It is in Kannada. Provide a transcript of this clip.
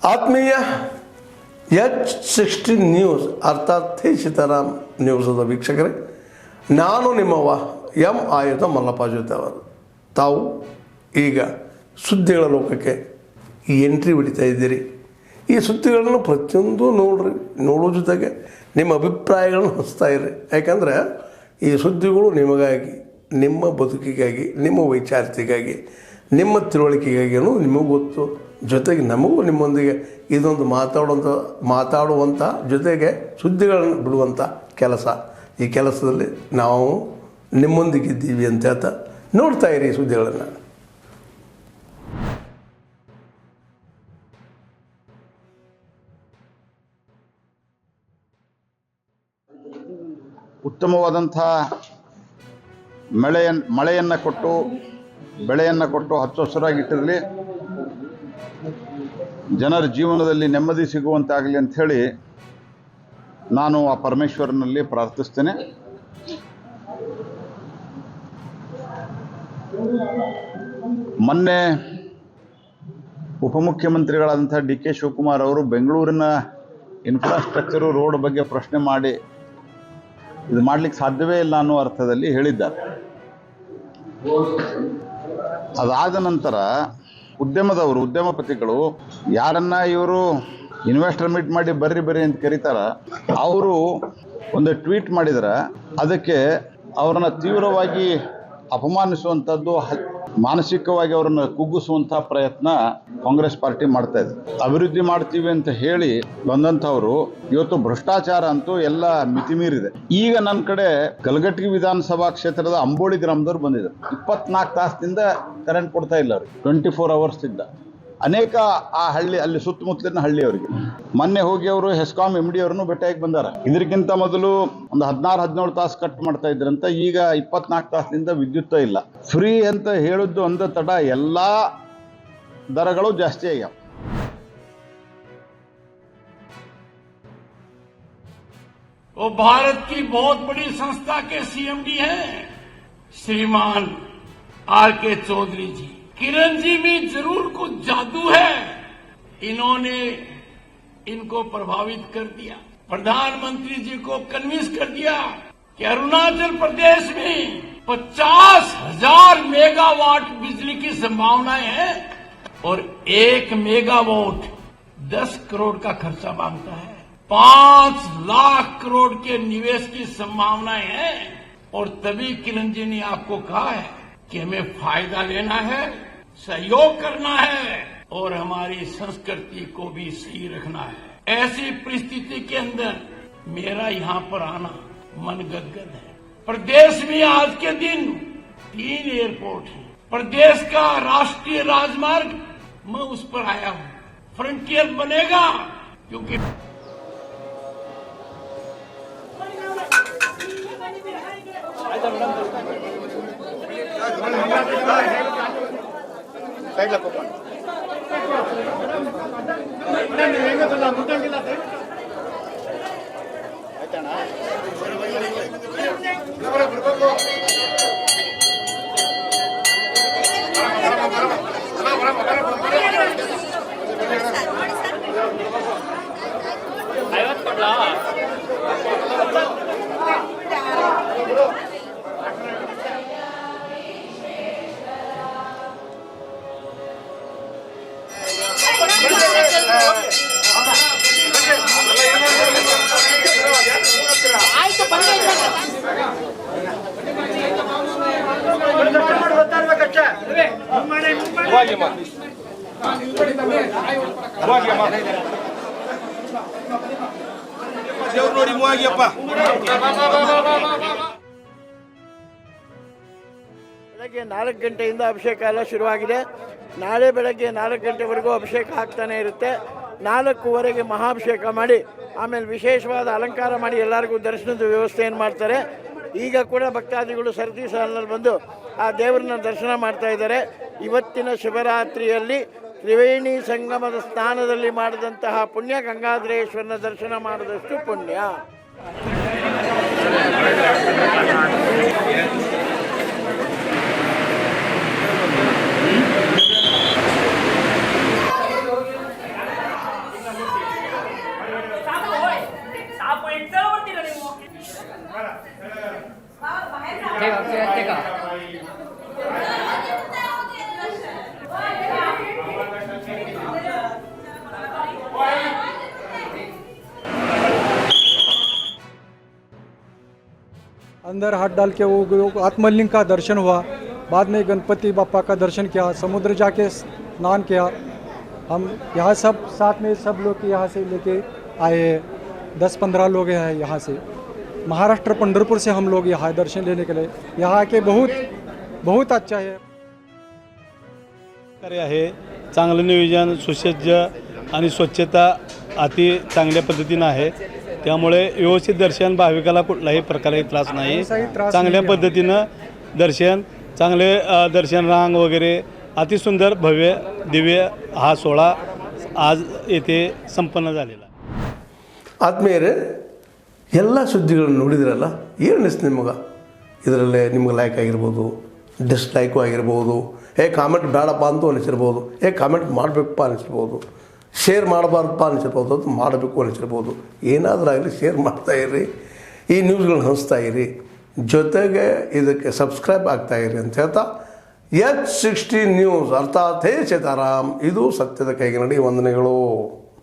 ಆತ್ಮೀಯ H16 ನ್ಯೂಸ್ ಅರ್ಥಾತ್ ತಿ ಸೀತಾರಾಮ್ ನ್ಯೂಸದ ವೀಕ್ಷಕರೇ, ನಾನು ನಿಮ್ಮವ ಎಂ ಆಯುಧ ಮಲ್ಲಪ್ಪ ಜೊತೆ ಅವರು. ತಾವು ಈಗ ಸುದ್ದಿಗಳ ಲೋಕಕ್ಕೆ ಎಂಟ್ರಿ ಹೊಡಿತಾ ಇದ್ದೀರಿ. ಈ ಸುದ್ದಿಗಳನ್ನು ಪ್ರತಿಯೊಂದು ನೋಡೋ ಜೊತೆಗೆ ನಿಮ್ಮ ಅಭಿಪ್ರಾಯಗಳನ್ನು ಹಂಚ್ತಾ ಇರಿ. ಯಾಕಂದರೆ ಈ ಸುದ್ದಿಗಳು ನಿಮಗಾಗಿ, ನಿಮ್ಮ ಬದುಕಿಗಾಗಿ, ನಿಮ್ಮ ವೈಚಾರಿಕೆಗಾಗಿ, ನಿಮ್ಮ ತಿಳುವಳಿಕೆಗಾಗಿಯೂ ನಿಮಗೂ ಗೊತ್ತು. ಜೊತೆಗೆ ನಮಗೂ ನಿಮ್ಮೊಂದಿಗೆ ಇದೊಂದು ಮಾತಾಡುವಂಥ ಜೊತೆಗೆ ಸುದ್ದಿಗಳನ್ನು ಬಿಡುವಂಥ ಕೆಲಸ. ಈ ಕೆಲಸದಲ್ಲಿ ನಾವು ನಿಮ್ಮೊಂದಿಗಿದ್ದೀವಿ ಅಂತ ಹೇಳ್ತಾ ನೋಡ್ತಾ ಇರಿ ಸುದ್ದಿಗಳನ್ನು. ಉತ್ತಮವಾದಂಥ ಮಳೆಯನ್ನು ಕೊಟ್ಟು ಬೆಳೆಯನ್ನು ಕೊಟ್ಟು ಹಚ್ಚ ಹಸಿರಾಗಿಟ್ಟಿರಲಿ, ಜನರ ಜೀವನದಲ್ಲಿ ನೆಮ್ಮದಿ ಸಿಗುವಂತಾಗಲಿ ಅಂಥೇಳಿ ನಾನು ಆ ಪರಮೇಶ್ವರನಲ್ಲಿ ಪ್ರಾರ್ಥಿಸ್ತೇನೆ. ಮೊನ್ನೆ ಉಪಮುಖ್ಯಮಂತ್ರಿಗಳಾದಂಥ ಡಿ ಕೆ ಶಿವಕುಮಾರ್ ಅವರು ಬೆಂಗಳೂರಿನ ಇನ್ಫ್ರಾಸ್ಟ್ರಕ್ಚರು ರೋಡ್ ಬಗ್ಗೆ ಪ್ರಶ್ನೆ ಮಾಡಿ ಇದು ಮಾಡಲಿಕ್ಕೆ ಸಾಧ್ಯವೇ ಇಲ್ಲ ಅನ್ನೋ ಅರ್ಥದಲ್ಲಿ ಹೇಳಿದ್ದಾರೆ. ಅದಾದ ನಂತರ ಉದ್ಯಮಪತಿಗಳು ಯಾರನ್ನ ಇವರು ಇನ್ವೆಸ್ಟರ್ ಮೀಟ್ ಮಾಡಿ ಬರ್ರಿ ಅಂತ ಕರೀತಾರ, ಅವರು ಒಂದು ಟ್ವೀಟ್ ಮಾಡಿದ್ರೆ ಅದಕ್ಕೆ ಅವರನ್ನು ತೀವ್ರವಾಗಿ ಅಪಮಾನಿಸುವಂಥದ್ದು, ಮಾನಸಿಕವಾಗಿ ಅವರನ್ನು ಕುಗ್ಗಿಸುವಂಥ ಪ್ರಯತ್ನ ಕಾಂಗ್ರೆಸ್ ಪಾರ್ಟಿ ಮಾಡ್ತಾ ಇದೆ. ಅಭಿವೃದ್ಧಿ ಮಾಡ್ತೀವಿ ಅಂತ ಹೇಳಿ ಬಂದಂಥವ್ರು ಇವತ್ತು ಭ್ರಷ್ಟಾಚಾರ ಅಂತೂ ಎಲ್ಲ ಮಿತಿಮೀರಿದೆ. ಈಗ ನನ್ನ ಕಡೆ ಕಲಘಟಗಿ ವಿಧಾನಸಭಾ ಕ್ಷೇತ್ರದ ಅಂಬೋಳಿ ಗ್ರಾಮದವ್ರು ಬಂದಿದ್ದಾರೆ. 24 ತಾಸದಿಂದ ಕರೆಂಟ್ ಕೊಡ್ತಾ ಇಲ್ಲ ಅವ್ರಿಗೆ, 24 hours ಇದ್ದ ಅನೇಕ ಆ ಹಳ್ಳಿ ಅಲ್ಲಿ ಸುತ್ತಮುತ್ತಲಿನ ಹಳ್ಳಿಯವರಿಗೆ. ಮೊನ್ನೆ ಹೋಗಿ ಅವರು ಹೆಸ್ಕಾಂ MD ಅವ್ರನ್ನು ಭೇಟಿಯಾಗಿ ಬಂದಾರ. ಇದಕ್ಕಿಂತ ಮೊದಲು ಒಂದು 16-17 ತಾಸು ಕಟ್ ಮಾಡ್ತಾ ಇದ್ರಂತ, ಈಗ 24 ತಾಸಿನಿಂದ ವಿದ್ಯುತ್ ಇಲ್ಲ. ಫ್ರೀ ಅಂತ ಹೇಳಿದ್ದು ಒಂದ ತಡ ಎಲ್ಲ ದರಗಳು ಜಾಸ್ತಿ ಆಗ್ಯಾವ. वो भारत की बहुत बड़ी संस्था के CMD हैं श्रीमान RK चौधरी जी. किरण जी में जरूर कुछ जादू है, इन्होंने इनको प्रभावित कर दिया. प्रधानमंत्री जी को कन्विंस कर दिया कि अरुणाचल प्रदेश में 50,000 मेगावाट बिजली की संभावनाएं हैं और 1 मेगावाट 10 करोड़ का खर्चा मांगता है. 5 लाख करोड़ के निवेश की संभावनाएं हैं. और तभी किरण जी ने आपको कहा है कि हमें फायदा लेना है, सहयोग करना है और हमारी संस्कृति को भी सही रखना है. ऐसी परिस्थिति के अंदर मेरा यहाँ पर आना मन गदगद है. प्रदेश में आज के दिन 3 एयरपोर्ट हैं. प्रदेश का राष्ट्रीय राजमार्ग मैं उस पर आया हूँ. फ्रंटियर बनेगा क्योंकि ಬೆಳಗ್ಗೆ 4 ಗಂಟೆಯಿಂದ ಅಭಿಷೇಕ ಎಲ್ಲ ಶುರುವಾಗಿದೆ. ನಾಳೆ ಬೆಳಗ್ಗೆ 4 ಗಂಟೆವರೆಗೂ ಅಭಿಷೇಕ ಆಗ್ತಾನೆ ಇರುತ್ತೆ. 4:15ಗೆ ಮಹಾಭಿಷೇಕ ಮಾಡಿ ಆಮೇಲೆ ವಿಶೇಷವಾದ ಅಲಂಕಾರ ಮಾಡಿ ಎಲ್ಲರಿಗೂ ದರ್ಶನದ ವ್ಯವಸ್ಥೆಯನ್ನು ಮಾಡ್ತಾರೆ. ಈಗ ಕೂಡ ಭಕ್ತಾದಿಗಳು ಸರತಿ ಸಾಲಿನಲ್ಲಿ ಬಂದು ಆ ದೇವರನ್ನ ದರ್ಶನ ಮಾಡ್ತಾ ಇದ್ದಾರೆ. ಇವತ್ತಿನ ಶಿವರಾತ್ರಿಯಲ್ಲಿ ತ್ರಿವೇಣಿ ಸಂಗಮದ ಸ್ನಾನದಲ್ಲಿ ಮಾಡಿದಂತಹ ಪುಣ್ಯ ಗಂಗಾಧರೇಶ್ವರನ ದರ್ಶನ ಮಾಡಿದಷ್ಟು ಪುಣ್ಯ. अंदर हाथ डाल के वो आत्मलिंग का दर्शन हुआ। बाद में गणपति बापा का दर्शन किया, समुद्र जाके स्नान किया। हम यहाँ सब साथ में सब लोग यहाँ से लेके आए हैं, 10-15 लोग हैं यहाँ से। महाराष्ट्र पंढरपुर से हम लोग यहाँ दर्शन लेने के लिए यहाँ के बहुत अच्छा है। कार्य आहे चांगलं नियोजन, सुसज्ज आणि स्वच्छता अति चांगल्या पद्धतीनं आहे। त्यामुळे व्यवस्थित दर्शन, भाविकाला कुठलाही प्रकारचे त्रास नाही। चांगल्या पद्धतीनं दर्शन, चांगले दर्शन रांग वगैरे अति सुंदर भव्य दिव्य हा सोहळा आज येथे संपन्न झालेला। ಆದ್ಮೇಲೆ ಎಲ್ಲ ಸುದ್ದಿಗಳನ್ನು ನೋಡಿದ್ರಲ್ಲ, ಏನು ಅನಿಸ್ತು ನಿಮಗೆ? ಇದರಲ್ಲೇ ನಿಮ್ಗೆ ಲೈಕ್ ಆಗಿರ್ಬೋದು, ಡಿಸ್ಲೈಕು ಆಗಿರ್ಬೋದು, ಕಾಮೆಂಟ್ ಬೇಡಪ್ಪ ಅಂತೂ ಅನಿಸಿರ್ಬೋದು, ಕಾಮೆಂಟ್ ಮಾಡಬೇಕಪ್ಪ ಅನಿಸಿರ್ಬೋದು, ಶೇರ್ ಮಾಡಬಾರ್ದಪ್ಪ ಅನಿಸಿರ್ಬೋದು, ಅದು ಮಾಡಬೇಕು ಅನಿಸಿರ್ಬೋದು. ಏನಾದರೂ ಆಗಲಿ ಶೇರ್ ಮಾಡ್ತಾಯಿರಿ, ಈ ನ್ಯೂಸ್ಗಳನ್ನ ಹಂಚ್ತಾ ಇರಿ, ಜೊತೆಗೆ ಇದಕ್ಕೆ ಸಬ್ಸ್ಕ್ರೈಬ್ ಆಗ್ತಾಯಿರಿ ಅಂತ ಹೇಳ್ತಾ H16 ನ್ಯೂಸ್ ಅರ್ಥಾತ್ ಹೇ ಸೀತಾರಾಮ್, ಇದು ಸತ್ಯದ ಕೈಗೆ ನಡಿ. ವಂದನೆಗಳು.